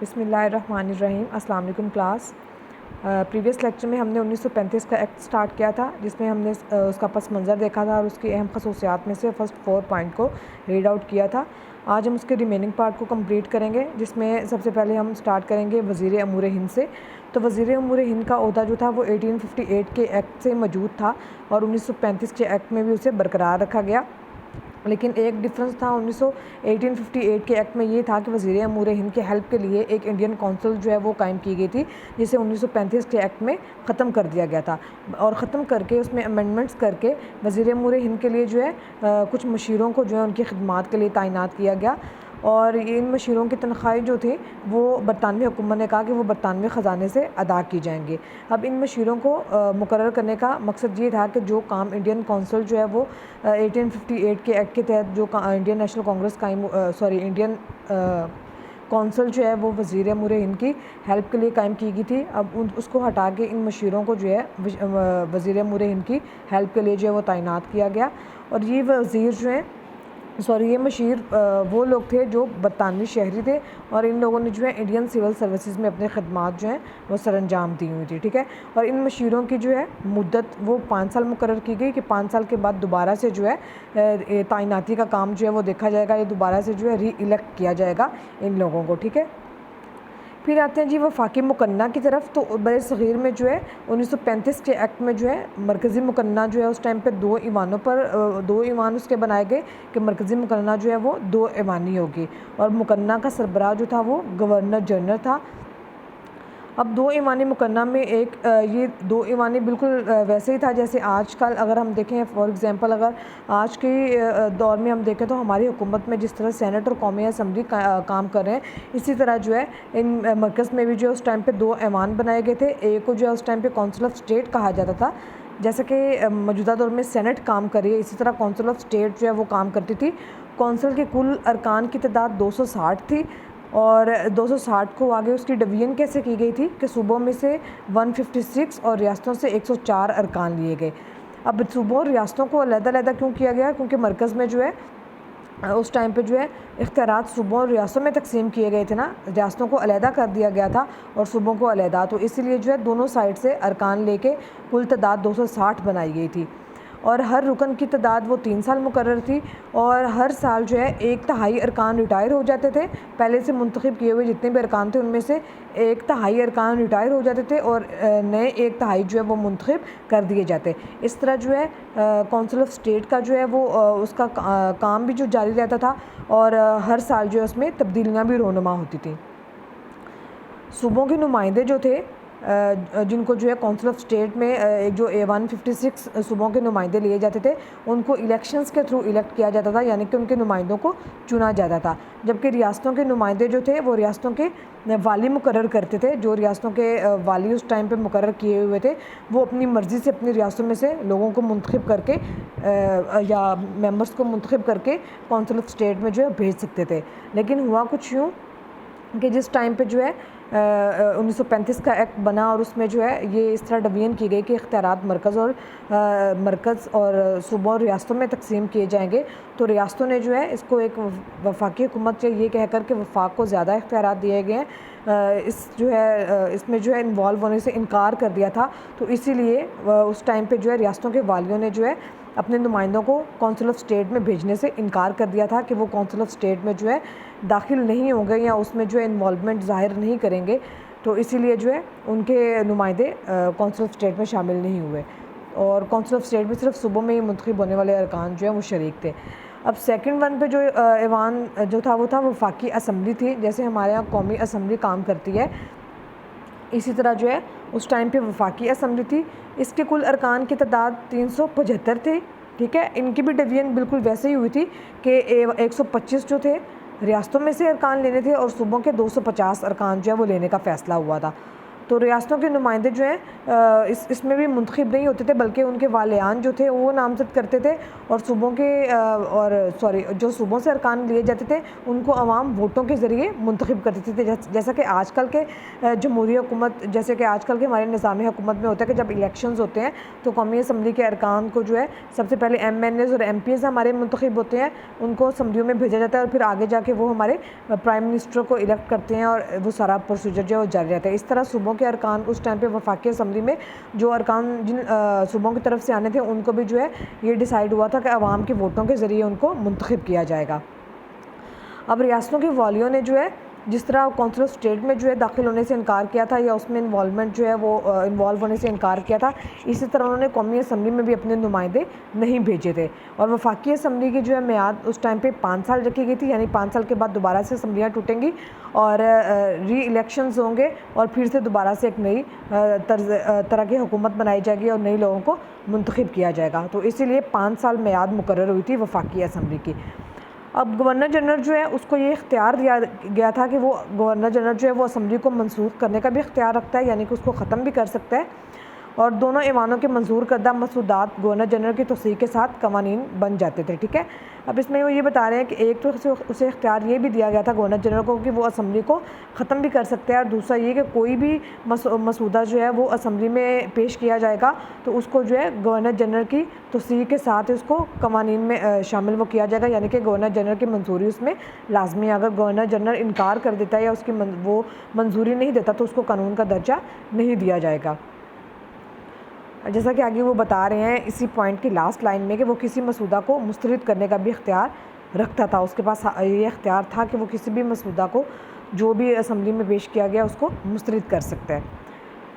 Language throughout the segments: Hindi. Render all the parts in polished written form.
बिस्मिल्लाहिर्रहमानिर्रहीम। अस्सलाम वालेकुम क्लास। प्रीवियस लेक्चर में हमने 1935 का एक्ट स्टार्ट किया था, जिसमें हमने उसका पस मंज़र देखा था और उसकी अहम खसूसियात में से फ़र्स्ट 4 पॉइंट को रीड आउट किया था। आज हम उसके रिमेनिंग पार्ट को कंप्लीट करेंगे, जिसमें सबसे पहले हम स्टार्ट करेंगे वज़ीर अमूर हिंद से। तो वज़ीर अमूर हिंद का ओहदा जो था वो 1858 के एक्ट से मौजूद था और 1935 के एक्ट में भी उसे बरकरार रखा गया। लेकिन एक डिफरेंस था 1858 के एक्ट में ये था कि वज़ीर अमूर हिंद के हेल्प के लिए एक इंडियन कौंसिल जो है वो कायम की गई थी, जिसे 1935 के एक्ट में ख़त्म कर दिया गया था और ख़त्म करके उसमें अमेंडमेंट्स करके वज़ीर अमूर हिंद के लिए जो है कुछ मशीरों को जो है उनकी खिदमात के लिए तैनात किया गया। और इन मशीरों की तनख्वाहें जो थी वो बरतानवी हुकूमत ने कहा कि वो बरतानवी ख़जाने से अदा की जाएंगी। अब इन मशीरों को मुकर्रर करने का मकसद ये था कि जो काम इंडियन कौंसिल जो है वो 1858 के एक्ट के तहत जो Indian national Congress Indian council जो है वो वज़ीर अमूर हिंद की हेल्प के लिए कायम की गई थी। अब उसको हटा के इन मशीरों को जो है वज़ीर अमूर हिंद की हेल्प के लिए जो है वो तैनात किया गया। और ये वज़ीर जो है ये मशीर वो लोग थे जो बरतानवी शहरी थे और इन लोगों ने जो है इंडियन सिविल सर्विसेज में अपने खदमात जो हैं वो सरअंजाम दी हुई थी। ठीक है, और इन मशीरों की जो है मुद्दत वो 5 साल मुकर्रर की गई कि 5 साल के बाद दोबारा से जो है तैनाती का काम जो है वो देखा जाएगा, ये दोबारा से जो है री इलेक्ट किया जाएगा इन लोगों को। ठीक है, फिर आते हैं जी वफाकी मुकन्ना की तरफ। तो बर सग़ीर में जो है 1935 के एक्ट में जो है मरकज़ी मुकन्ना जो है उस टाइम पे 2 ईवानों पर 2 ईवान उसके बनाए गए कि मरकज़ी मुकन्ना जो है वो 2 ईवानी होगी और मुकन्ना का सरबराह जो था वो गवर्नर जनरल था। अब 2 ईवानी मुकन्ना में ये 2 ईवानी बिल्कुल वैसे ही था जैसे आजकल अगर हम देखें। फॉर एग्ज़ाम्पल अगर आज के दौर में हम देखें तो हमारी हुकूमत में जिस तरह सेनेट और कौमी असम्बली काम कर रहे हैं, इसी तरह जो है इन मरकज़ में भी जो है उस टाइम पे 2 ऐवान बनाए गए थे। एक को जो है उस टाइम पे काउंसिल ऑफ स्टेट कहा जाता था, जैसे कि मौजूदा दौर में सेनेट काम कर रही है, इसी तरह काउंसिल ऑफ स्टेट जो है वो काम करती थी। कौंसिल के कुल अरकान की तादाद 260 थी और 260 को आगे उसकी डिवीज़न कैसे की गई थी कि सूबों में से 156 और रियासतों से 104 अरकान लिए गए। अब सूबों और रियासतों को अलग-अलग क्यों किया गया? क्योंकि मरकज़ में जो है उस टाइम पे जो है इख्तियारात सूबों और रियासतों में तकसीम किए गए थे ना, रियासतों को अलहदा कर दिया गया था और सूबों को अलहदा, तो इसीलिए जो है दोनों साइड से अरकान लेके कुल तादाद 260 बनाई गई थी और हर रुकन की तादाद वो 3 साल मुकर्रर थी और हर साल जो है 1/3 अरकान रिटायर हो जाते थे। पहले से मुंतखब किए हुए जितने भी अरकान थे उनमें से 1/3 अरकान रिटायर हो जाते थे और नए 1/3 जो है वो मुंतखब कर दिए जाते। इस तरह जो है काउंसिल ऑफ स्टेट का जो है वो उसका काम भी जो जारी रहता था और हर साल जो है उसमें तब्दीलियाँ भी रोनुमा होती थी। सूबों के नुमाइंदे जो थे जिनको जो है काउंसिल ऑफ स्टेट में जो 156 सूबों के नुमाइंदे लिए जाते थे, उनको इलेक्शंस के थ्रू इलेक्ट किया जाता था, यानी कि उनके नुमाइंदों को चुना जाता था। जबकि रियासतों के नुमाइंदे जो थे वो रियासतों के वाली मुकर्रर करते थे। जो रियासतों के वाली उस टाइम पे मुकर्रर किए हुए थे वो अपनी मर्ज़ी से अपनी रियासतों में से लोगों को मुंतखब करके या मेंबर्स को मुंतखब करके काउंसिल ऑफ स्टेट में जो है भेज सकते थे। लेकिन हुआ कुछ यूँ कि जिस टाइम पे जो है 1935 का एक्ट बना और उसमें जो है ये इस तरह डिवीज़न की गई कि इख्तियारात मरकज़ और सूबों और रियासतों में तकसीम किए जाएंगे। तो रियासतों ने जो है इसको एक वफाकी हुकूमत से ये कह कर के वफाक को ज़्यादा इख्तियारात दिए गए हैं, इसमें जो है इन्वॉल्व होने से इनकार कर दिया था। तो इसीलिए उस टाइम पे जो है रियासतों के वालियों ने जो है अपने नुमाइंदों को काउंसिल ऑफ स्टेट में भेजने से इनकार कर दिया था कि वो काउंसिल ऑफ स्टेट में जो है दाखिल नहीं होंगे या उसमें जो है इन्वॉल्वमेंट ज़ाहिर नहीं करेंगे। तो इसीलिए जो है उनके नुमाइंदे काउंसिल ऑफ स्टेट में शामिल नहीं हुए और काउंसिल ऑफ स्टेट में सिर्फ सूबों में ही मुंतखब होने वाले अरकान जो है वो शरीक थे। अब सेकंड वन पे जो ऐवान जो था वो था वफाकी असम्बली थी। जैसे हमारे यहाँ कौमी असम्बली काम करती है, इसी तरह जो है उस टाइम पे वफाकी असम्बली थी। इसके कुल अरकान की तादाद 375 थे। ठीक है, इनकी भी डिवीज़न बिल्कुल वैसे ही हुई थी कि 125 जो थे रियासतों में से अरकान लेने थे और सूबों के 250 अरकान जो है वो लेने का फ़ैसला हुआ था। तो रियासतों के नुमाइंदे जो हैं इसमें भी मुंतखब नहीं होते थे, बल्कि उनके वालियान जो थे वो नामज़द करते थे, और सूबों के जो सूबों से अरकान लिए जाते थे उनको अवाम वोटों के ज़रिए मुंतखब करते थे। जैसा कि आजकल के जमहूरी हुकूमत, जैसे कि आजकल के हमारे निज़ामी हुकूमत में होता है कि जब इलेक्शंस होते हैं तो कौमी असम्बली के अरकान को जो है सबसे पहले MNAs और MPs हमारे मुंतखब होते हैं, उनको असम्बलियों में भेजा जाता है और फिर आगे जाके वो हमारे प्राइम मिनिस्टर को इलेक्ट करते हैं और वो सारा प्रोसीजर जो है वो जारी रहता है। इस तरह सूबों के अरकान उस टाइम पे वफाकी असम्बली में जो अरकान जिन सूबों की तरफ से आने थे उनको भी जो है ये डिसाइड हुआ था कि अवाम के वोटों के ज़रिए उनको मुंतखब किया जाएगा। अब रियासतों के वालियों ने जो है जिस तरह कौंसिल ऑफ स्टेट में जो है दाखिल होने से इनकार किया था या उसमें इन्वॉल्वमेंट जो है वो इन्वॉल्व होने से इनकार किया था, इसी तरह उन्होंने कौमी असम्बली में भी अपने नुमाइंदे नहीं भेजे थे। और वफाकी असम्बली की जो है मियाद उस टाइम पे 5 साल रखी गई थी, यानी 5 साल के बाद दोबारा से असम्बलियाँ टूटेंगी और री इलेक्शंस होंगे और फिर से दोबारा से एक नई तरह की हुकूमत बनाई जाएगी और नए लोगों को मुंतखब किया जाएगा। तो इसीलिए 5 साल मियाद मुकर्रर हुई थी वफाकी असम्बली की। अब गवर्नर जनरल जो है उसको ये इख्तियार दिया गया था कि वो गवर्नर जनरल जो है वो असम्बली को मनसूख करने का भी इख्तियार रखता है, यानी कि उसको ख़त्म भी कर सकता है, और दोनों ऐवानों के मंजूर करदा मसूदात गवर्नर जनरल की तौसीक़ के साथ कवानीन बन जाते थे। ठीक है, अब इसमें वो ये बता रहे हैं कि एक तो उसे इख्तियार ये भी दिया गया था गवर्नर जनरल को कि वो असम्बली को ख़त्म भी कर सकते हैं, और दूसरा ये कि कोई भी मसूदा जो है वो असम्बली में पेश किया जाएगा तो उसको जो है गवर्नर जनरल की तौसीक़ के साथ उसको कवानीन में शामिल वो किया जाएगा, यानी कि गवर्नर जनरल की मंजूरी उसमें लाजमी है। अगर गवर्नर जनरल इनकार कर देता है या उसकी वो मंजूरी नहीं देता तो उसको कानून का दर्जा नहीं दिया जाएगा। जैसा कि आगे वो बता रहे हैं इसी पॉइंट की लास्ट लाइन में कि वो किसी मसूदा को मुस्तरद करने का भी इख्तियार रखता था, उसके पास ये इख्तियार था कि वो किसी भी मसूदा को जो भी असम्बली में पेश किया गया उसको मुस्तरद कर सकता है।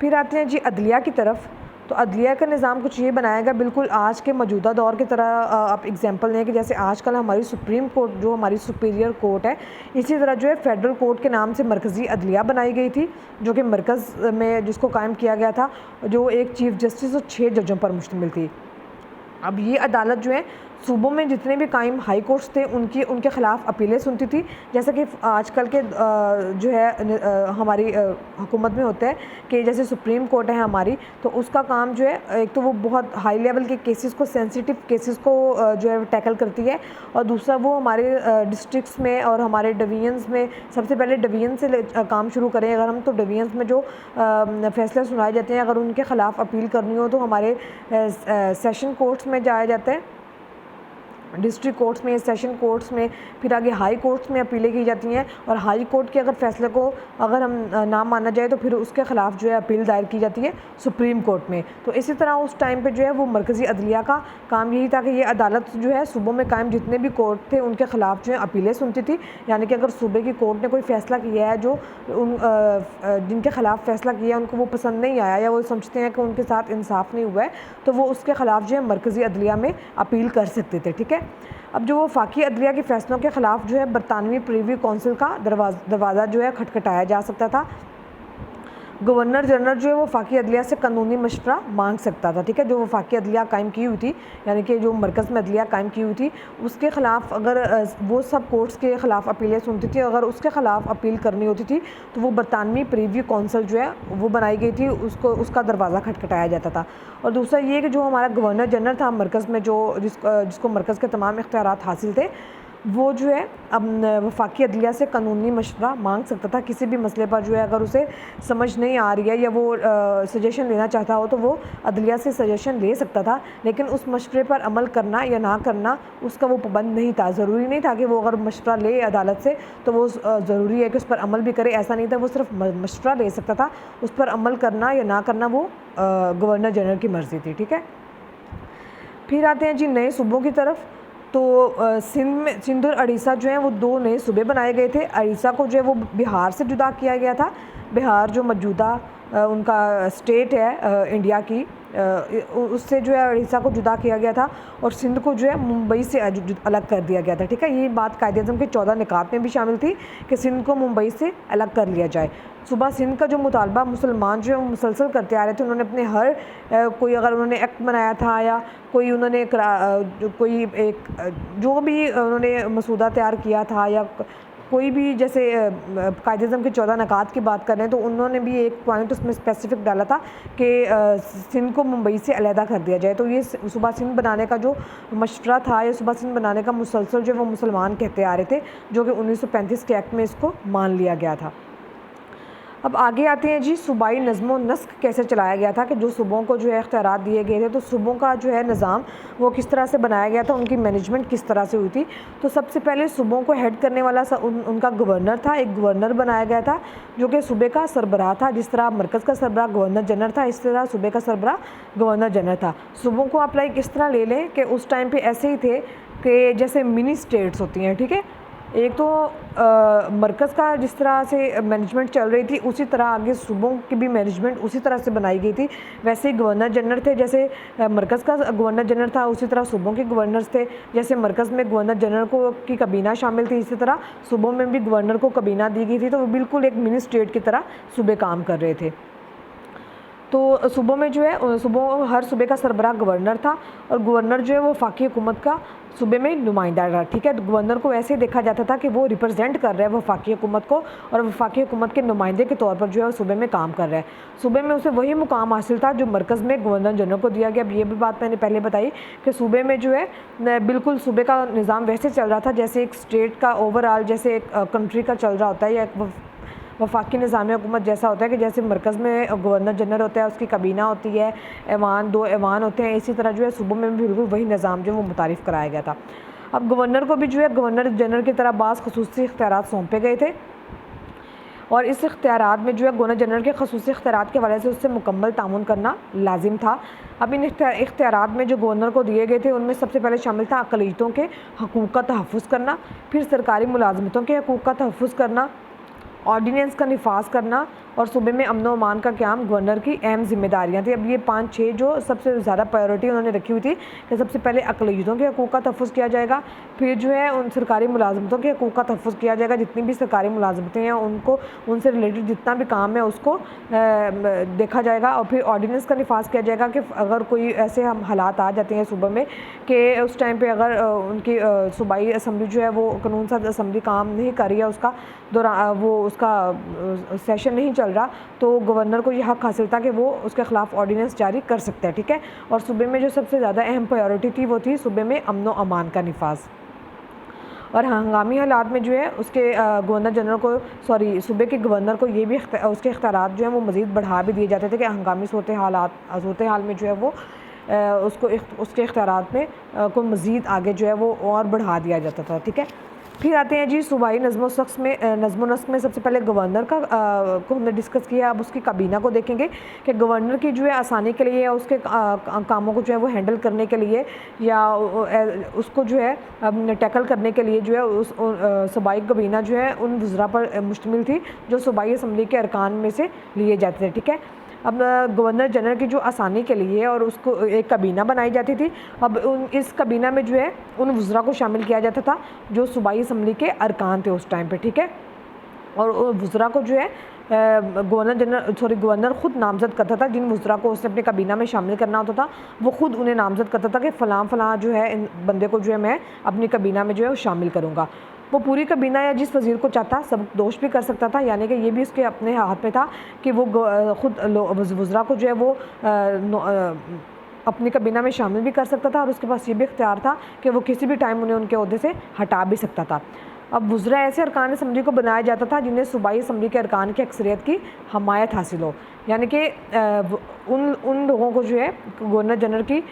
फिर आते हैं जी अदलिया की तरफ। तो अदलिया का निज़ाम कुछ ये बनाएगा बिल्कुल आज के मौजूदा दौर की तरह। आप एग्जांपल लें कि जैसे आजकल हमारी सुप्रीम कोर्ट जो हमारी सुपीरियर कोर्ट है, इसी तरह जो है फेडरल कोर्ट के नाम से मरकज़ी अदलिया बनाई गई थी, जो कि मरकज़ में जिसको कायम किया गया था, जो एक चीफ़ जस्टिस और 6 जजों पर मुश्तमिल थी। अब ये अदालत जो है सूबों में जितने भी कायम हाई कोर्ट्स थे उनके ख़िलाफ़ अपीलें सुनती थी। जैसा कि आजकल के जो है हमारी हुकूमत में होता है कि जैसे सुप्रीम कोर्ट है हमारी, तो उसका काम जो है एक तो वो बहुत हाई लेवल के केसेस को, सेंसिटिव केसेस को जो है टैकल करती है, और दूसरा वो हमारे डिस्ट्रिक्ट्स में और हमारे डिवीजन्स में, सबसे पहले डिवीजन से काम शुरू करें अगर हम, तो डिवीजन्स में जो फैसले सुनाए जाते हैं अगर उनके ख़िलाफ़ अपील करनी हो तो हमारे सेशन कोर्ट्स में जाया जाता है, डिस्ट्रिक्ट कोर्ट्स में, सेशन कोर्ट्स में, फिर आगे हाई कोर्ट्स में अपीलें की जाती हैं, और हाई कोर्ट के अगर फैसले को अगर हम ना माना जाए तो फिर उसके ख़िलाफ़ जो है अपील दायर की जाती है सुप्रीम कोर्ट में। तो इसी तरह उस टाइम पे जो है वो मरकज़ी अदलिया का काम यही था कि ये अदालत जो है सूबों में कायम जितने भी कोर्ट थे उनके ख़िलाफ़ जो है अपीलें सुनती थी, यानी कि अगर सूबे की कोर्ट ने कोई फ़ैसला किया है जो जिनके ख़िलाफ़ फ़ैसला किया है उनको वो पसंद नहीं आया या वो समझते हैं कि उनके साथ इंसाफ नहीं हुआ है, तो वो उसके ख़िलाफ़ जो है मरकज़ी अदलिया में अपील कर सकते थे। ठीक है, अब जो वफाकी अदलिया के फ़ैसलों के ख़िलाफ़ जो है बरतानवी प्रीवी कौंसिल का दरवाज़ा जो है खटखटाया जा सकता था। गवर्नर जनरल जो है वो वफाकी अदलिया से कानूनी मशवरा मांग सकता था। ठीक है, जो वफाकी अदलिया कायम की हुई थी, यानी कि जो मरकज़ में अदलिया कायम की हुई थी, उसके ख़िलाफ़ अगर वो सब कोर्ट्स के ख़िलाफ़ अपीलें सुनती थी, अगर उसके ख़िलाफ़ अपील करनी होती थी तो वो बरतानवी प्रीवी कौंसिल जो है वो बनाई गई थी, उसका दरवाज़ा खटखटाया जाता था। और दूसरा ये कि जो हमारा गवर्नर जनरल था मरकज़ में, जिसको मरकज़ के तमाम इख्तियारात हासिल थे, वो जो है अब वफाकी अदलिया से कानूनी मशवरा मांग सकता था किसी भी मसले पर जो है अगर उसे समझ नहीं आ रही है या वो सजेशन लेना चाहता हो तो वो अदलिया से सजेशन ले सकता था, लेकिन उस मशवरे पर अमल करना या ना करना उसका वो पाबंद नहीं था। ज़रूरी नहीं था कि वो अगर मशवरा ले अदालत से तो वो ज़रूरी है कि उस पर अमल भी करे, ऐसा नहीं था। वो सिर्फ मशवरा ले सकता था, उस पर अमल करना या ना करना वो गवर्नर जनरल की मर्ज़ी थी। ठीक है, फिर आते हैं जी नए सूबों की तरफ। तो सिंध और उड़ीसा जो है वो 2 नए सूबे बनाए गए थे। उड़ीसा को जो है वो बिहार से जुदा किया गया था। बिहार जो मौजूदा उनका स्टेट है इंडिया की, उससे जो है उड़ीसा को जुदा किया गया था, और सिंध को जो है मुंबई से अलग कर दिया गया था। ठीक है, ये बात कायदे-ए-आज़म के 14 निकात में भी शामिल थी कि सिंध को मुंबई से अलग कर लिया जाए। सुबह सिंध का जो मुतालबा मुसलमान जो है वो मुसलसल करते आ रहे थे। उन्होंने अपने हर कोई अगर उन्होंने एक्ट बनाया था या कोई उन्होंने कोई एक जो भी उन्होंने मसूदा तैयार किया था या कोई भी जैसे कायदे-ए-आज़म के 14 नकात की बात कर रहे हैं तो उन्होंने भी एक पॉइंट उसमें स्पेसिफिक डाला था कि सिंध को मुंबई से अलहदा कर दिया जाए। तो ये सूबा सिंध बनाने का जो मशवरा था, या सूबा सिंध बनाने का मुसलसल जो वो मुसलमान कहते आ रहे थे, जो कि 1935 के एक्ट में इसको मान लिया गया था। अब आगे आते हैं जी, सूबाई नज़्म व नस्क कैसे चलाया गया था, कि जो सूबों को जो है इख्तियारात दिए गए थे, तो सूबों का जो है निज़ाम वो किस तरह से बनाया गया था, उनकी मैनेजमेंट किस तरह से हुई थी। तो सबसे पहले सूबों को हेड करने वाला उनका गवर्नर था, एक गवर्नर बनाया गया था जो कि सूबे का सरबराह था। जिस तरह मरकज़ का सरबराह गवर्नर जनरल था, इस तरह सूबे का सरबराह गवर्नर जनरल था। सूबों को आप लाइक इस तरह ले लें कि उस टाइम पर ऐसे ही थे कि जैसे मिनी स्टेट्स होती हैं, ठीक है। एक तो मरकज़ का जिस तरह से मैनेजमेंट चल रही थी, उसी तरह आगे सूबों की भी मैनेजमेंट उसी तरह से बनाई गई थी। वैसे ही गवर्नर जनरल थे, जैसे मरकज़ का गवर्नर जनरल था, उसी तरह सूबों के गवर्नर्स थे। जैसे मरकज़ में गवर्नर जनरल को की कबीना शामिल थी, इसी तरह सूबों में भी गवर्नर को कबीना दी गई थी। तो वो बिल्कुल एक मिनी स्टेट की तरह सूबे काम कर रहे थे। तो सूबों में जो है सूबों हर सूबे का सरबराह गवर्नर था, और गवर्नर जो है वो वफाकी हुकूमत का सूबे में नुमाइंदा रहा, ठीक है। तो गवर्नर को ऐसे देखा जाता था कि वो रिप्रेजेंट कर रहा है वफाकी हुकूमत को, और वफाकी हुकूमत के नुमाइंदे के तौर पर जो है सूबे में काम कर रहा है। सूबे में उसे वही मुकाम हासिल था जो मरकज़ में गवर्नर जनरल को दिया गया। अब ये भी बात मैंने पहले बताई कि सूबे में जो है बिल्कुल सूबे का निज़ाम वैसे चल रहा था जैसे एक स्टेट का ओवरऑल, जैसे एक कंट्री का चल रहा होता है, या एक वफाकी निज़ाम हुकूमत जैसा होता है कि जैसे मरकज़ में गवर्नर जनरल होता है, उसकी कबीना होती है, ऐवान, 2 ऐवान होते हैं। इसी तरह जो है सूबों में भी बिल्कुल वही निज़ाम जो वो मुतारिफ़ कराया गया था। अब गवर्नर को भी जो है गवर्नर जनरल की तरह बाज़ ख़ुसूसी इख्तियारात सौंपे गए थे, और इस इख्तियारात में जो है गवर्नर जनरल के ख़ुसूसी इख्तियारात के हवाले से उससे मुकम्मल तामुन करना लाजिम था। अब इन इख्तियारात में जो गवर्नर को दिए गए थे उनमें सबसे पहले शामिल था अक़लियतों के हकूक़ का तहफ़्फ़ुज़ करना, फिर सरकारी मुलाज़मतों के हकूक़ का तहफ़्फ़ुज़ करना, ऑर्डिनेंस का निफाज करना, और सूबे में अमन व अमान का क़याम गवर्नर की अहम ज़िम्मेदारियाँ थी। अब ये 5-6 जो सबसे ज़्यादा प्रायोरिटी उन्होंने रखी हुई थी कि सबसे पहले अक़लियतों के हकूक़ का तहफ़्फ़ुज़ किया जाएगा, फिर जो है उन सरकारी मुलाज़मतों के हकूक़ का तहफ़्फ़ुज़ किया जाएगा। जितनी भी सरकारी मुलाज़मतें हैं उनको, उनसे रिलेटेड जितना भी काम है उसको देखा जाएगा, और फिर ऑर्डिनेंस का निफाज किया जाएगा कि अगर कोई ऐसे हम हालात आ जाते हैं सूबे में कि उस टाइम पर अगर उनकी सूबाई असम्बली जो है वो कानून साज़ असम्बली काम नहीं कर रही है, उसका सेशन नहीं चल रहा, तो गवर्नर को ये हक़ हासिल था कि वो उसके ख़िलाफ़ ऑर्डिनेंस जारी कर सकता है, ठीक है। और सूबे में जो सबसे ज़्यादा अहम प्रायोरिटी थी वो थी सूबे में अमन व अमान का निफाज। और हंगामी हालात में जो है उसके गवर्नर जनरल को सूबे के गवर्नर को ये भी उसके इख्तियारात जो हैं वो मज़ीद बढ़ा भी दिए जाते थे कि हंगामी सूरत हाल में जो है वो उसके इख्तियारात में को मज़ीद आगे जो है वो और बढ़ा दिया जाता था, ठीक है। फिर आते हैं जी सूबाई नज़्म व नस्क में सबसे पहले गवर्नर का को हमने डिस्कस किया। अब उसकी कबीना को देखेंगे कि गवर्नर की जो है आसानी के लिए या उसके कामों को जो है वो हैंडल करने के लिए, या उसको जो है टैकल करने के लिए जो है उस सूबाई कबीना जो है उन वज़रा पर मुश्तमिल थी जो सूबाई असम्बली के अरकान में से लिए जाते थे, ठीक है। अब गवर्नर जनरल की जो आसानी के लिए और उसको एक कबीना बनाई जाती थी। अब इस कबीना में जो है उन वज़रा को शामिल किया जाता था जो सूबाई असम्बली के अरकान थे उस टाइम पे, ठीक है। और वज़रा को जो है गवर्नर ख़ुद नामज़द करता था। जिन वज़रा को उसने अपनी कबीना में शामिल करना होता था वो ख़ुद उन्हें नामज़द करता था कि फ़लाँ जो है इन बंदे को जो है मैं अपनी कबीना में जो है वो शामिल करूँगा। वो पूरी कबीना या जिस वज़ीर को चाहता सब दोष भी कर सकता था, यानी कि ये भी उसके अपने हाथ में था कि वो ख़ुद वज़रा को जो है वो अपनी कबीना में शामिल भी कर सकता था, और उसके पास ये भी इख्तियार था कि वो किसी भी टाइम उन्हें उनके ओहदे से हटा भी सकता था। अब वज़रा ऐसे अरकान असम्बली को बनाया जाता था जिन्हें सूबाई असम्बली के अरकान की अक्सरियत की हमायत हासिल हो, यानी कि उन लोगों को जो है गवर्नर जनरल की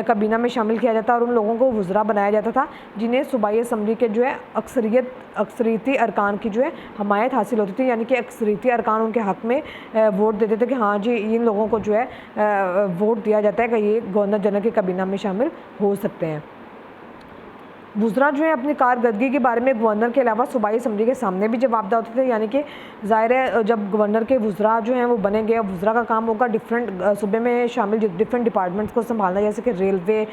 कबीना में शामिल किया जाता और उन लोगों को वज़रा बनाया जाता था जिन्हें सूबाई असम्बली के जो है अक्सरियती अरकान की जो है हमायत हासिल होती थी, यानी कि अक्सरियती अरकान उनके हक़ में वोट देते थे कि हाँ जी इन लोगों को जो है वोट दिया जाता है कि ये गवर्नर जनरल की कबीना में शामिल हो सकते हैं। वज़रा जो है अपनी कारकर्दगी के बारे में गवर्नर के अलावा सूबाई असम्बली के सामने भी जवाबदेह होते थे, यानी कि ज़ाहिर है जब गवर्नर के वज़रा जो हैं वो बनेंगे, वज़रा का काम होगा डिफरेंट सूबे में शामिल डिफरेंट डिपार्टमेंट्स को संभालना, जैसे कि रेलवे,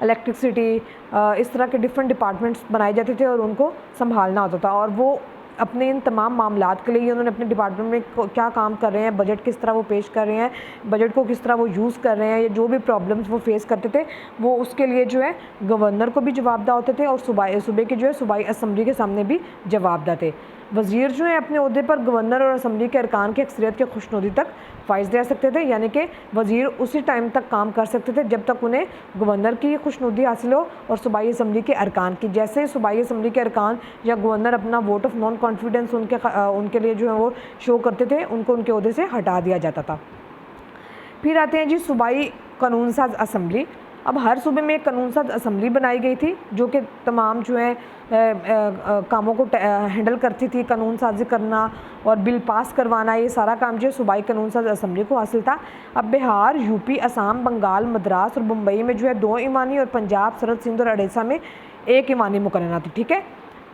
इलेक्ट्रिसिटी, इस तरह के डिफरेंट डिपार्टमेंट्स बनाए जाते थे और उनको संभालना होता था। और वो अपने इन तमाम मामलात के लिए उन्होंने अपने डिपार्टमेंट में क्या काम कर रहे हैं, बजट किस तरह वो पेश कर रहे हैं, बजट को किस तरह वो यूज़ कर रहे हैं, या जो भी प्रॉब्लम्स वो फेस करते थे वो उसके लिए जो है गवर्नर को भी जवाबदेह होते थे और सूबे के जो है सूबाई असम्बली के सामने भी जवाबदेह थे। वज़ीर जो है अपने ओहदे पर गवर्नर और असम्बली के अरकान की अक्सरियत के खुशनुदी तक फ़ाइज़ रह सकते थे, यानी कि वज़ीर उसी टाइम तक काम कर सकते थे जब तक उन्हें गवर्नर की खुशनुदी हासिल हो और सूबाई असम्बली के अरकान की। जैसे सूबाई असम्बली के अरकान या गवर्नर अपना वोट ऑफ नॉन कॉन्फिडेंस उनके लिए जो है वो शो करते थे, उनको उनके ओहदे से हटा दिया जाता था। फिर आते हैं जी सूबाई कानून साज असम्बली। अब हर सूबे में एक कानून साज असम्बली बनाई गई थी जो कि तमाम जो है कामों को हैंडल करती थी। कानून साजी करना और बिल पास करवाना, ये सारा काम जो है सूबाई कानून साज असम्बली को हासिल था। अब बिहार, यूपी, असम, बंगाल, मद्रास और मुंबई में जो है 2 ईवानी और पंजाब, सरहद, सिंध और उड़ीसा में 1 ईवानी मुकर्रर थी। ठीक है,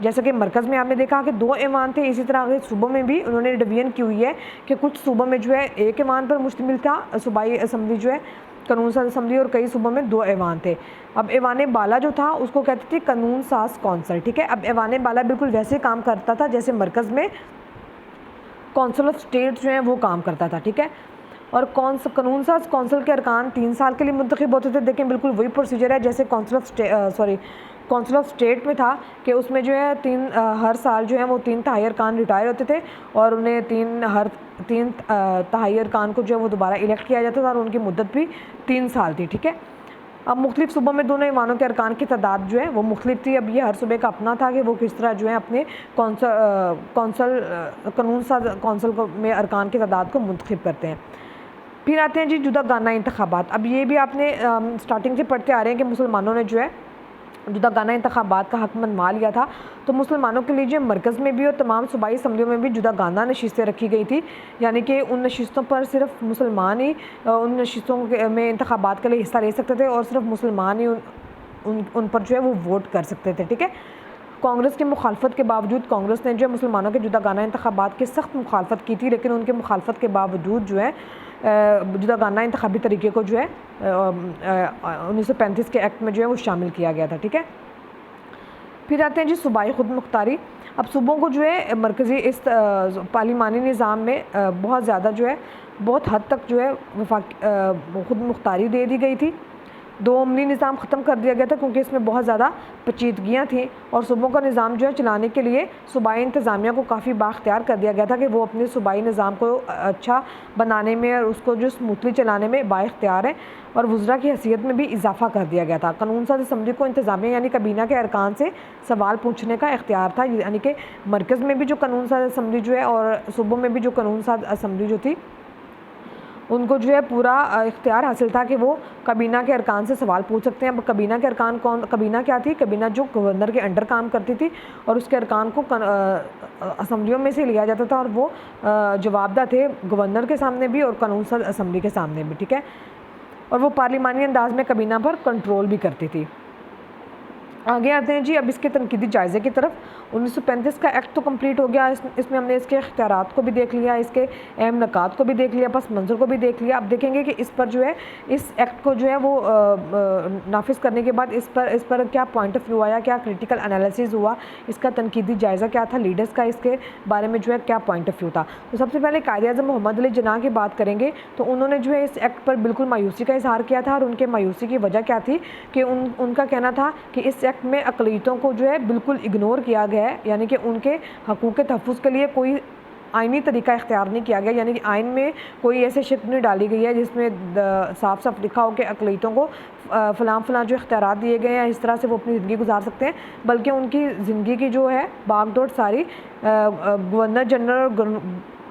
जैसे कि मरकज़ में आपने देखा कि 2 ईवान थे, इसी तरह के सूबों में भी उन्होंने डिवीजन की हुई है कि कुछ सूबों में जो है 1 ईवान पर मुश्तमिल था सूबाई असम्बली जो है कानून साज असम्बली, और कई सूबों में 2 ईवान थे। अब ईवान बाला जो था उसको कहते थे कानून साज कौंसल। ठीक है, अब ईवान बाला बिल्कुल वैसे काम करता था जैसे मरकज़ में कौंसल ऑफ स्टेट जो है वो काम करता था। ठीक है, और कानून साज कौंसल के अरकान 3 साल के लिए मुंतखब होते थे। देखें, बिल्कुल वही प्रोसीजर है जैसे कौंसल ऑफ स्टेट में था कि उसमें जो है हर साल जो है वो 3 तिहाई अरकान रिटायर होते थे और उन्हें 3 तिहाई अरकान को जो है वो दोबारा इलेक्ट किया जाता था और उनकी मुद्दत भी 3 साल थी। ठीक है, अब मुख्तलिफ सूबों में दोनों ईवानों के अरकान की तादाद जो है वो मुख्तलिफ थी। अब ये हर सूबे का अपना था कि वो किस तरह जो है अपने कानून साज कौंसल में अरकान की तादाद को मुंतखब करते हैं। फिर आते हैं जी जुदागाना इंतखाबात। अब ये भी आपने स्टार्टिंग से पढ़ते आ रहे हैं कि मुसलमानों ने जो है जुदागाना इंतखाबात का हक मनवा लिया था। तो मुसलमानों के लिए जो मरकज़ में भी और तमाम सूबाई असम्बलियों में भी जुदागाना नशिस्तें रखी गई थी, यानी कि उन नशिस्तों पर सिर्फ मुसलमान ही उन नशिस्तों में इंतखाबात के लिए हिस्सा ले सकते थे और सिर्फ मुसलमान ही उन पर जो है वो वोट कर सकते थे। ठीक है, कांग्रेस की मुखालफत के बावजूद कांग्रेस ने जो है मुसलमानों के जुदागाना इंतखाबात की सख्त मुखालफत की थी, लेकिन उनके मुखालफत के बावजूद जो है जुदागाना इंतखाबी तरीके को जो है 1935 के एक्ट में जो है वो शामिल किया गया था। ठीक है, फिर आते हैं जी सूबाई खुद मुख्तारी। अब सूबों को जो है मरकज़ी इस पार्लिमानी निज़ाम में बहुत ज़्यादा जो है बहुत हद तक जो है खुद मुख्तारी दे दी गई थी। 2 अमली निज़ाम ख़त्म कर दिया गया था क्योंकि इसमें बहुत ज़्यादा पेचीदगियाँ थी और सूबों का निज़ाम जो है चलाने के लिए सूबाई इंतज़ामिया को काफ़ी बाख्तियार कर दिया गया था कि वो अपने सूबाई निज़ाम को अच्छा बनाने में और उसको जो स्मूथली चलाने में बाख्तियार है, और वज़रा की हैसियत में भी इजाफ़ा कर दिया गया था। कानून साज असम्बली को इंतज़ामिया यानी कबीना के अरकान से सवाल पूछने का इख्तियार था, यानी कि मरकज़ में भी जो कानून साज असम्बली जो है और सूबों में भी जो कानून साज असम्बली जो थी उनको जो है पूरा इख्तियार हासिल था कि वो कबीना के अरकान से सवाल पूछ सकते हैं। अब कबीना के अरकान कबीना क्या थी? कबीना जो गवर्नर के अंडर काम करती थी और उसके अरकान को असम्बलियों में से लिया जाता था और वो जवाबदाह थे गवर्नर के सामने भी और कानून साज असम्बली के सामने भी। ठीक है, और वो पार्लिमानी अंदाज में कबीना पर कंट्रोल भी करती थी। आगे आते हैं जी अब इसके तनकीदी जायज़े की तरफ। 1935 का एक्ट तो कंप्लीट हो गया, इसमें हमने इसके इख्तियारात को भी देख लिया, इसके अहम नकात को भी देख लिया, पस मंज़र को भी देख लिया। अब देखेंगे कि इस पर जो है इस एक्ट को जो है वो नाफिज करने के बाद इस पर क्या पॉइंट ऑफ व्यू आया, क्या क्रिटिकल एनालिसिस हुआ, इसका तनकीदी जायज़ा क्या था, लीडर्स का इसके बारे में जो है क्या पॉइंट ऑफ व्यू था। तो सबसे पहले कायद-ए-आज़म मोहम्मद अली जिन्ना की बात करेंगे तो उन्होंने जो है इस एक्ट पर बिल्कुल मायूसी का इजहार किया था और उनके मायूसी की वजह क्या थी कि उनका कहना था कि इस एक्ट में अक़लियतों को जो है बिल्कुल इग्नोर किया गया है, यानी कि उनके हकूक़ के तहफ़्फ़ुज़ के लिए कोई आइनी तरीका इख्तियार नहीं किया गया, यानी कि आइन में कोई ऐसे शिक नहीं डाली गई है जिसमें साफ साफ लिखा हो कि अक़लियतों को फ़लाँ जो इख्तियारात दिए गए हैं इस तरह से वो अपनी ज़िंदगी गुजार सकते हैं, बल्कि उनकी ज़िंदगी की जो है बागडोर सारी गवर्नर जनरल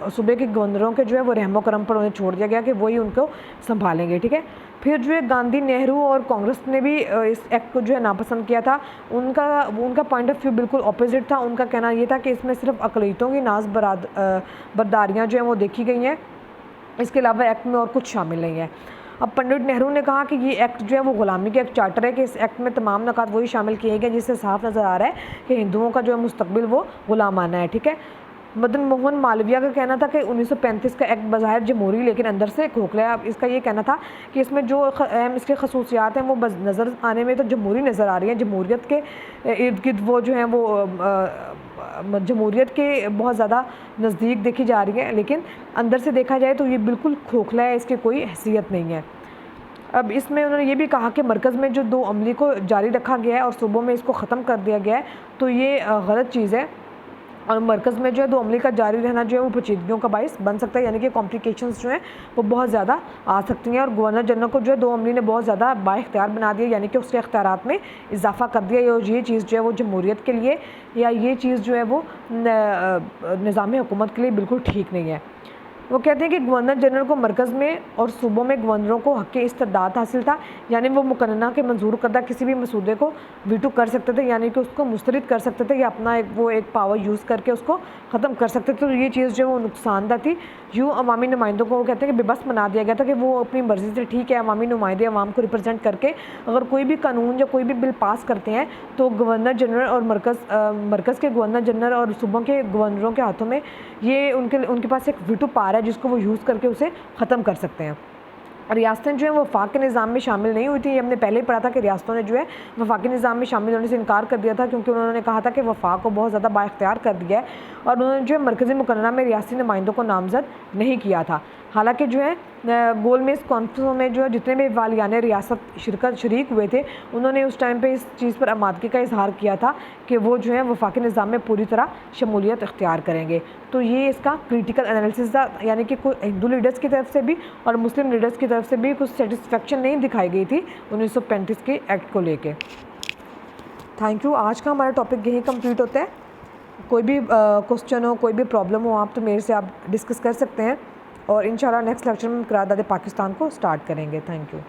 और सूबे के गवर्नरों के जो है वो रहमो करम पर उन्हें छोड़ दिया गया कि वही उनको संभालेंगे। ठीक है, फिर जो है गांधी, नेहरू और कांग्रेस ने भी इस एक्ट को जो है नापसंद किया था। उनका पॉइंट ऑफ व्यू बिल्कुल ऑपोजिट था। उनका कहना ये था कि इसमें सिर्फ अक़लियतों की नाज बरदारियाँ जो हैं वो देखी गई हैं, इसके अलावा एक्ट में और कुछ शामिल नहीं है। अब पंडित नेहरू ने कहा कि ये एक्ट जो है वो ग़ुलामी का एक चार्टर है कि इस एक्ट में तमाम नकात वही शामिल किए गए जिससे साफ नज़र आ रहा है कि हिंदुओं का जो है मुस्तकबिल वो ग़ुलामाना है। ठीक है, मदन मोहन मालवीय का कहना था कि 1935 का एक्ट बज़ाहिर जमहूरी लेकिन अंदर से खोखला है। अब इसका ये कहना था कि इसमें जो अहम इसके खसूसियात हैं वो नज़र आने में तो जमहूरी नज़र आ रही हैं, जमहूरियत के इर्द गिर्द वो जो हैं वो जमहूरियत के बहुत ज़्यादा नज़दीक देखी जा रही है, लेकिन अंदर से देखा जाए तो ये बिल्कुल खोखला है, इसकी कोई हैसियत नहीं है। अब इसमें उन्होंने ये भी कहा कि मरकज़ में जो 2 अमली को जारी रखा गया है और सूबों में इसको ख़त्म कर दिया गया है तो ये गलत चीज़ है। और मरकज़ में जो है दो अमली का जारी रहना जो है वो पेचीदगियों का बाइस बन सकता है, यानी कि कॉम्प्लिकेशंस जो हैं वो बहुत ज़्यादा आ सकती हैं। और गवर्नर जनरल को जो है दो अमली ने बहुत ज़्यादा बाइख्तियार बना दिया, यानी कि उसके इख्तियारात में इजाफा कर दिया। और ये चीज़ जो है वो जमहूरियत के लिए या ये चीज़ जो है वो निज़ाम हुकूमत के लिए बिल्कुल ठीक नहीं है। वो कहते हैं कि गवर्नर जनरल को मरकज़ में और सूबों में गवर्नरों को हक़ इस्तदाद हासिल था, यानी वो मुकन्ना के मंजूर करदा किसी भी मसूदे को वीटो कर सकते थे, यानी कि उसको मुस्तरद कर सकते थे या अपना एक पावर यूज़ करके उसको ख़त्म कर सकते थे। तो ये चीज़ जो है वो नुकसानदा थी। यूँ अवामी नुमाइंदों को वो कहते हैं कि बेबस बना दिया गया था कि वो अपनी मर्ज़ी से, ठीक है अवामी नुमाइंदे अवाम को रिप्रेजेंट करके अगर कोई भी कानून या कोई भी बिल पास करते हैं तो गवर्नर जनरल और मरकज़ के गवर्नर जनरल और सूबों के गवर्नरों के हाथों में ये उनके पास एक वीटो पावर है जिसको वो यूज़ करके उसे ख़त्म कर सकते हैं। रियासतें जो हैं वो वफाक के निज़ाम में शामिल नहीं हुई थी। ये हमने पहले ही पढ़ा था कि रियासतों ने जो है वफाकी निज़ाम में शामिल होने से इनकार कर दिया था, क्योंकि उन्होंने कहा था कि वफाक को बहुत ज़्यादा बाइख्तियार कर दिया है और उन्होंने जो है मरकज़ी मुकर्ररा में रियासी नुमाइंदों को नामज़द नहीं किया था। हालांकि जो है गोलमेज़ कॉन्फ्रेंस में जो है जितने भी वालियान रियासत शरीक हुए थे उन्होंने उस टाइम पे इस चीज़ पर आमादगी का इजहार किया था कि वो जो है वफाकी निज़ाम में पूरी तरह शमूलियत इख्तियार करेंगे। तो ये इसका क्रिटिकल एनालिसिस था, यानी कि कोई हिंदू लीडर्स की तरफ से भी और मुस्लिम लीडर्स की तरफ से भी कुछ सेटिस्फेक्शन नहीं दिखाई गई थी 1935 के एक्ट को लेके। Thank you. आज का हमारा टॉपिक यही कंप्लीट होता है। कोई भी क्वेश्चन हो, कोई भी प्रॉब्लम हो आप तो मेरे से आप डिस्कस कर सकते हैं और इंशाल्लाह नेक्स्ट लेक्चर में क़रारदाद पाकिस्तान को स्टार्ट करेंगे। Thank you.